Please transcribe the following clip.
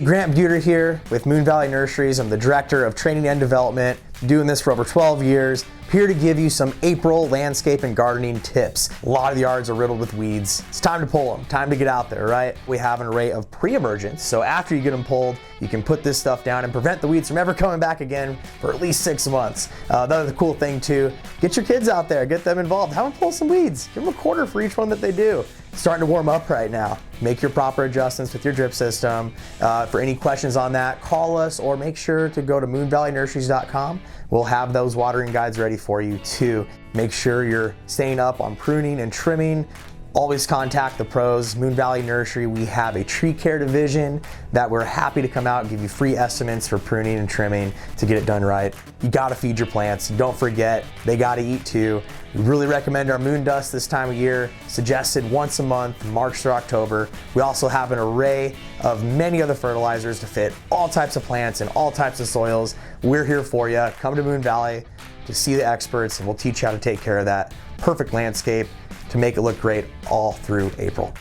Grant Buter here with Moon Valley Nurseries. I'm the Director of Training and Development, doing this for over 12 years. Here to give you some April landscape and gardening tips. A lot of the yards are riddled with weeds. It's time to pull them, time to get out there, right? We have an array of pre-emergence, so after you get them pulled, you can put this stuff down and prevent the weeds from ever coming back again for at least 6 months. Another cool thing too, get your kids out there, get them involved, have them pull some weeds. Give them a quarter for each one that they do. It's starting to warm up right now. Make your proper adjustments with your drip system. For any questions on that, call us or make sure to go to moonvalleynurseries.com. We'll have those watering guides ready for you too. Make sure you're staying up on pruning and trimming. Always contact the pros. Moon Valley Nursery, we have a tree care division that we're happy to come out and give you free estimates for pruning and trimming to get it done right. You gotta feed your plants. Don't forget, they gotta eat too. We really recommend our moon dust this time of year, suggested once a month, March through October. We also have an array of many other fertilizers to fit all types of plants and all types of soils. We're here for you. Come to Moon Valley to see the experts and we'll teach you how to take care of that perfect landscape to make it look great all through April.